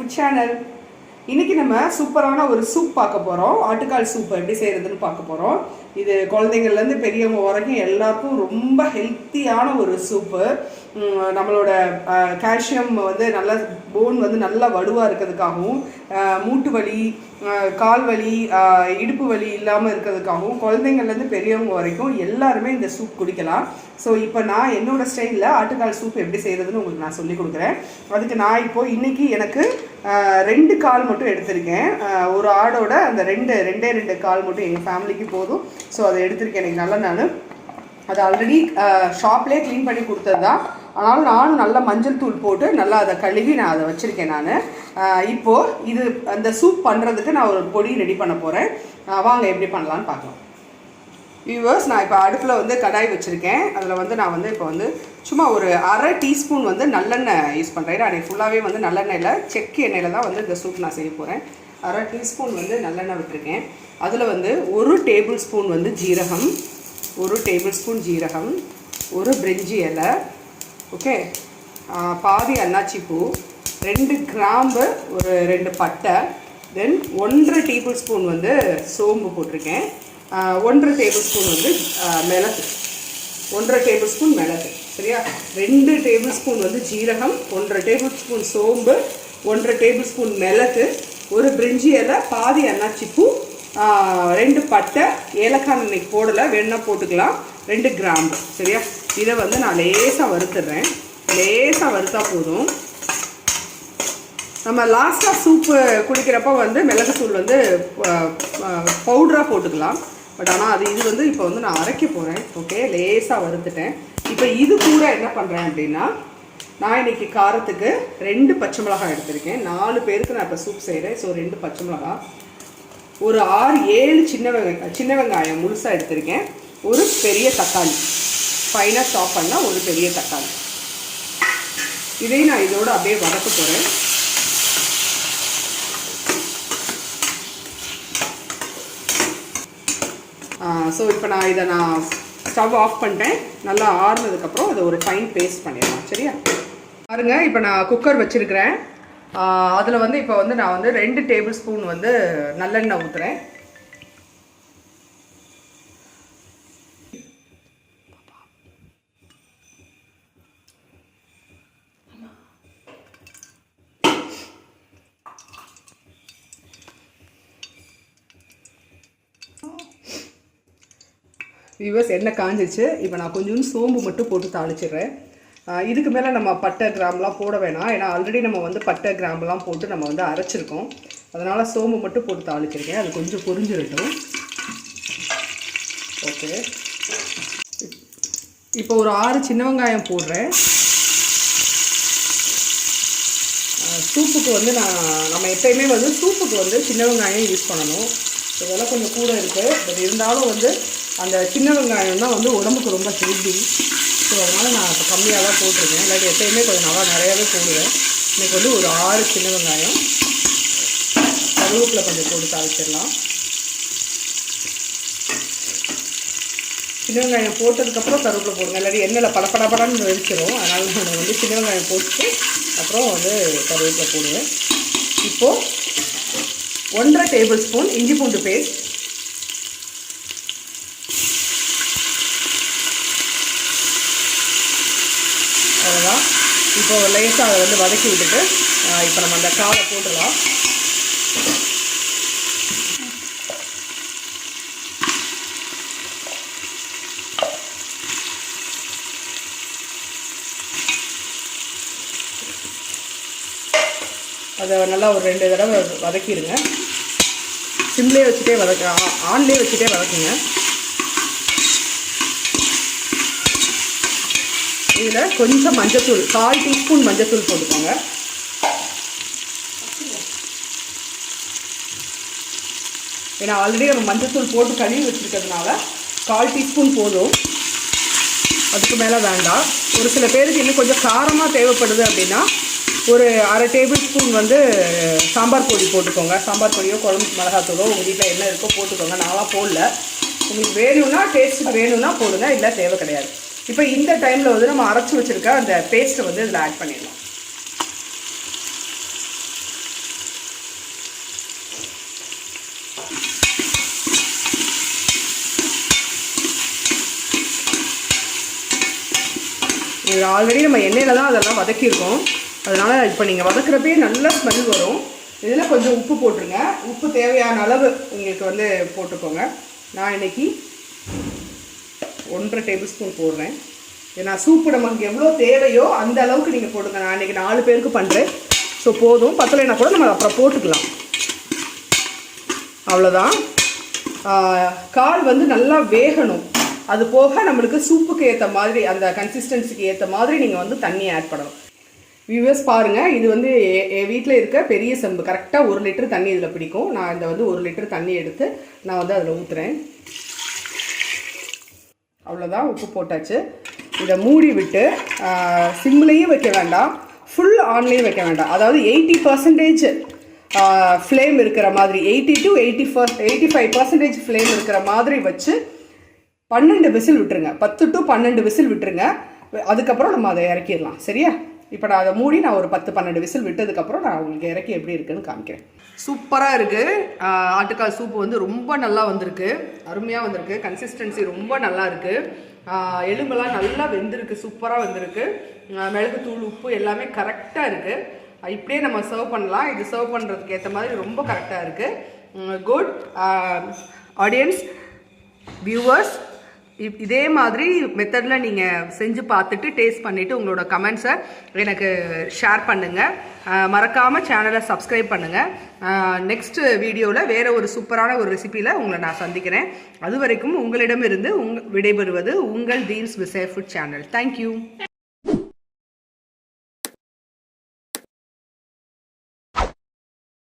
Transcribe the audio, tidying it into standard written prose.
Food channel. இன்றைக்கி நம்ம சூப்பரான ஒரு சூப் பார்க்க போகிறோம். ஆட்டுக்கால் சூப் எப்படி செய்கிறதுன்னு பார்க்க போகிறோம். இது குழந்தைங்கள்லேருந்து பெரியவங்க வரைக்கும் எல்லாருக்கும் ரொம்ப ஹெல்த்தியான ஒரு சூப்பு. நம்மளோட கால்சியம் வந்து நல்லா போன் வந்து நல்லா வலுவாக இருக்கிறதுக்காகவும், மூட்டு வலி, கால் வலி, இடுப்பு வலி இல்லாமல் இருக்கிறதுக்காகவும் குழந்தைங்கள்லேருந்து பெரியவங்க வரைக்கும் எல்லாருமே இந்த சூப் குடிக்கலாம். ஸோ இப்போ நான் என்னோடய ஸ்டைலில் ஆட்டுக்கால் சூப் எப்படி செய்கிறதுன்னு உங்களுக்கு நான் சொல்லிக் கொடுக்குறேன். அதுக்கு நான் இப்போது இன்றைக்கி எனக்கு 2 கால் மட்டும் எடுத்திருக்கேன். ஒரு ஆடோட அந்த ரெண்டே கால் மட்டும் எங்கள் ஃபேமிலிக்கு போதும். ஸோ அதை எடுத்திருக்கேன். எனக்கு நல்லா நான் அதை ஆல்ரெடி ஷாப்லேயே க்ளீன் பண்ணி கொடுத்தது தான். ஆனாலும் நானும் நல்லா மஞ்சள் தூள் போட்டு நல்லா அதை கழுவி நான் அதை வச்சுருக்கேன். நான் இப்போது இது அந்த சூப் பண்ணுறதுக்கு நான் ஒரு பொடி ரெடி பண்ண போகிறேன். வாங்க எப்படி பண்ணலான்னு பார்க்கலாம். வியூவர்ஸ், நான் இப்போ அடுப்பில் வந்து கடாய் வச்சுருக்கேன். அதில் வந்து நான் வந்து இப்போ வந்து சும்மா ஒரு 1/2 டீஸ்பூன் வந்து நல்லெண்ணெய் யூஸ் பண்ணுறேன். நான் ஃபுல்லாகவே வந்து நல்லெண்ணெயில் செக்கு எண்ணெயில் தான் வந்து இந்த சூப் நான் செய்ய போகிறேன். 1/2 டீஸ்பூன் வந்து நல்லெண்ணெய் விட்டுருக்கேன். அதில் வந்து 1 டேபிள் ஸ்பூன் வந்து ஜீரகம், 1 டேபிள் ஸ்பூன் ஜீரகம், 1 பிரிஞ்சி இலை, ஓகே, பாதி அன்னாச்சி பூ, 2 கிராம்பு, ஒரு 2 பட்டை, தென் 1 டேபிள் ஸ்பூன் வந்து சோம்பு போட்டிருக்கேன். 1 டேபிள் ஸ்பூன் வந்து மிளகு, 1 டேபிள் ஸ்பூன் மிளகு, சரியா? 2 டேபிள் ஸ்பூன் வந்து ஜீரகம், 1 டேபிள் ஸ்பூன் சோம்பு, 1 டேபிள் ஸ்பூன் மிளகு, 1 பிரிஞ்சி இலை, பாதி அன்னாச்சி பூ, 2 பட்டை, ஏலக்காய் இன்னைக்கு போடலை, வேணா போட்டுக்கலாம், 2 கிராம்பு, சரியா? இதை வந்து நான் லேசாக வறுத்துடுறேன். லேசாக வறுத்தா போதும். நம்ம லாஸ்ட்டாக சூப்பு குடிக்கிறப்ப வந்து மிளகுத்தூள் வந்து பவுடராக போட்டுக்கலாம். பட் ஆனால் இது வந்து இப்போ வந்து நான் அரைக்க போகிறேன். ஓகே, லேசாக வறுத்துட்டேன். இப்போ இது கூட என்ன பண்ணுறேன் அப்படின்னா, நான் இன்றைக்கி காரத்துக்கு 2 பச்சை மிளகாய் எடுத்திருக்கேன். 4 பேருக்கு நான் இப்போ சூப் செய்கிறேன். ஸோ 2 பச்சை மிளகாய், ஒரு 6-7 சின்ன வெங்காயம் முழுசாக எடுத்திருக்கேன். ஒரு பெரிய தக்காளி ஃபைனாக சாப் பண்ணால் ஒரு பெரிய தக்காளி. இதையும் நான் இதோடு அப்படியே வதக்க போகிறேன். ஸோ இப்போ நான் இதை ஸ்டவ் ஆஃப் பண்ணிட்டேன். நல்லா ஆறுனதுக்கப்புறம் அதை ஒரு ஃபைன் பேஸ்ட் பண்ணிடலாம், சரியா? பாருங்க, இப்போ நான் குக்கர் வச்சுருக்கிறேன். அதில் வந்து இப்போ வந்து நான் வந்து 2 டேபிள் ஸ்பூன் வந்து நல்லெண்ணெய் ஊற்றுறேன். வியூவர்ஸ், எண்ணெய் காஞ்சிச்சு. இப்போ நான் கொஞ்சோண்டு சோம்பு மட்டும் போட்டு தாளிச்சிடுறேன். இதுக்கு மேலே நம்ம பட்டை கிராம்பெலாம் போட வேணாம். ஏன்னா ஆல்ரெடி நம்ம வந்து பட்டை கிராம்பெலாம் போட்டு நம்ம வந்து அரைச்சிருக்கோம். அதனால் சோம்பு மட்டும் போட்டு தாளிச்சிருக்கேன். அது கொஞ்சம் பொரிஞ்சிடட்டும். ஓகே, இப்போ ஒரு 6 சின்ன வெங்காயம் போடுறேன். சூப்புக்கு வந்து நம்ம எப்பயுமே வந்து சூப்புக்கு வந்து சின்ன வெங்காயம் யூஸ் பண்ணணும். இதெல்லாம் கொஞ்சம் கூட இருக்குது. பட் இருந்தாலும் வந்து அந்த சின்ன வெங்காயம் தான் வந்து உடம்புக்கு ரொம்ப ஹெல்தி. ஸோ அதனால் நான் இப்போ கம்மியாக தான் போட்டிருக்கேன். இல்லாட்டி எப்பயுமே கொஞ்சம் நல்லா நிறையாவே போடுவேன். இன்றைக்கி வந்து ஒரு 6 சின்ன வெங்காயம், கருவேப்பிலை கொஞ்சம் போட்டு தாளிச்சிடலாம். சின்ன வெங்காயம் போட்டதுக்கப்புறம் கருவேப்பிலை போடுங்க, இல்லாட்டி எண்ணெயில் படப்படப்படான்னு வெடிச்சிடும். அதனால் நான் வந்து சின்ன வெங்காயம் போட்டு அப்புறம் வந்து கருவேப்பிலை போடுவேன். இப்போது 1/2 டேபிள் ஸ்பூன் இஞ்சி பூண்டு பேஸ்ட், அவ்வளோதான். இப்போ லேசாக அதை வந்து வதக்கி விட்டுட்டு இப்போ நம்ம அந்த காலை போட்டுடலாம். அதை நல்லா ஒரு 2 தடவை வதக்கிடுங்க. சிம்லேயே வச்சுட்டே ஆன்லேயே வச்சுட்டே வதக்குங்க. இதில் கொஞ்சம் மஞ்சத்தூள், 1/4 டீஸ்பூன் மஞ்சத்தூள் போட்டுக்கோங்க. ஏன்னா ஆல்ரெடி நம்ம மஞ்சத்தூள் போட்டு கழுவி வச்சுருக்கிறதுனால 1/4 டீஸ்பூன் போதும். அதுக்கு மேலே வேண்டாம். ஒரு சில பேருக்கு இன்னும் கொஞ்சம் காரமாக தேவைப்படுது அப்படின்னா ஒரு 1/2 டேபிள் ஸ்பூன் வந்து சாம்பார் பொடி போட்டுக்கோங்க. சாம்பார் பொடியோ குழம்பு மிளகாத்தூளோ உங்கள் வீட்டில் என்ன இருக்கோ போட்டுக்கோங்க. நான்லாம் போடல. உங்களுக்கு வேணும்னா, டேஸ்ட்டுக்கு வேணும்னா போடுங்க, இல்லை தேவை கிடையாது. இப்போ இந்த டைமில் வந்து நம்ம அரைச்சி வச்சுருக்க அந்த பேஸ்ட்டை வந்து இதில் ஆட் பண்ணிடலாம். இது ஆல்ரெடி நம்ம எண்ணெயில் தான் அதெல்லாம் வதக்கியிருக்கோம். அதனால் இப்போ நீங்கள் வதக்குறப்பே நல்ல ஸ்மெல் வரும். இதில் கொஞ்சம் உப்பு போட்டுருங்க. உப்பு தேவையான அளவு உங்களுக்கு வந்து போட்டுக்கோங்க. நான் இன்றைக்கி 1.5 டேபிள் ஸ்பூன் போடுறேன். ஏன்னா சூப்பு நமக்கு எவ்வளோ தேவையோ அந்த அளவுக்கு நீங்கள் போடுங்க. நான் இன்றைக்கி 4 பேருக்கு பண்ணுறேன். ஸோ போதும். பத்தலைனா கூட நம்ம அப்புறம் போட்டுக்கலாம். அவ்வளோதான். கால் வந்து நல்லா வேகணும். அது போக நம்மளுக்கு சூப்புக்கு ஏற்ற மாதிரி அந்த கன்சிஸ்டன்சிக்கு ஏற்ற மாதிரி நீங்கள் வந்து தண்ணி ஆட் பண்ணணும். வியூவர்ஸ் பாருங்கள், இது வந்து என் வீட்டில் இருக்க பெரிய செம்பு. கரெக்டாக 1 லிட்டர் தண்ணி இதில் பிடிக்கும். நான் இந்த வந்து 1 லிட்டர் தண்ணி எடுத்து நான் வந்து அதில் ஊற்றுறேன். அவ்வளோதான். உப்பு போட்டாச்சு. இதை மூடி விட்டு சிம்லேயும் வைக்க வேண்டாம், ஃபுல் ஆன்லேயும் வைக்க வேண்டாம். அதாவது 80% ஃப்ளேம் இருக்கிற மாதிரி, 80 to 85% ஃப்ளேம் இருக்கிற மாதிரி வச்சு 12 விசில் விட்டுருங்க. 10 to 12 விசில் விட்டுருங்க. அதுக்கப்புறம் நம்ம அதை இறக்கிடலாம். சரியா? இப்போ நான் அதை மூடி நான் ஒரு 10-12 விசில் விட்டதுக்கப்புறம் நான் உங்களுக்கு இறக்கி எப்படி இருக்குன்னு காமிக்கிறேன். சூப்பராக இருக்குது. ஆட்டுக்கால் சூப்பு வந்து ரொம்ப நல்லா வந்திருக்கு. அருமையாக வந்திருக்கு. கன்சிஸ்டன்சி ரொம்ப நல்லா இருக்குது. எலும்பெல்லாம் நல்லா வெந்திருக்கு. சூப்பராக வந்திருக்கு. மிளகுத்தூள், உப்பு எல்லாமே கரெக்டாக இருக்குது. இப்படியே நம்ம சர்வ் பண்ணலாம். இது சர்வ் பண்ணுறதுக்கு ஏற்ற மாதிரி ரொம்ப கரெக்டாக இருக்குது. குட். ஆடியன்ஸ், வியூவர்ஸ், இதே மாதிரி மெத்தடில் நீங்கள் செஞ்சு பார்த்துட்டு டேஸ்ட் பண்ணிவிட்டு உங்களோட கமெண்ட்ஸை எனக்கு ஷேர் பண்ணுங்கள். மறக்காமல் சேனலை சப்ஸ்கிரைப் பண்ணுங்கள். நெக்ஸ்ட் வீடியோவில் வேறு ஒரு சூப்பரான ஒரு ரெசிபியில் உங்களை நான் சந்திக்கிறேன். அது வரைக்கும் உங்களிடமிருந்து விடைபெறுவது உங்கள் தீன்ஸ் விசே ஃபுட் சேனல். தேங்க்யூ.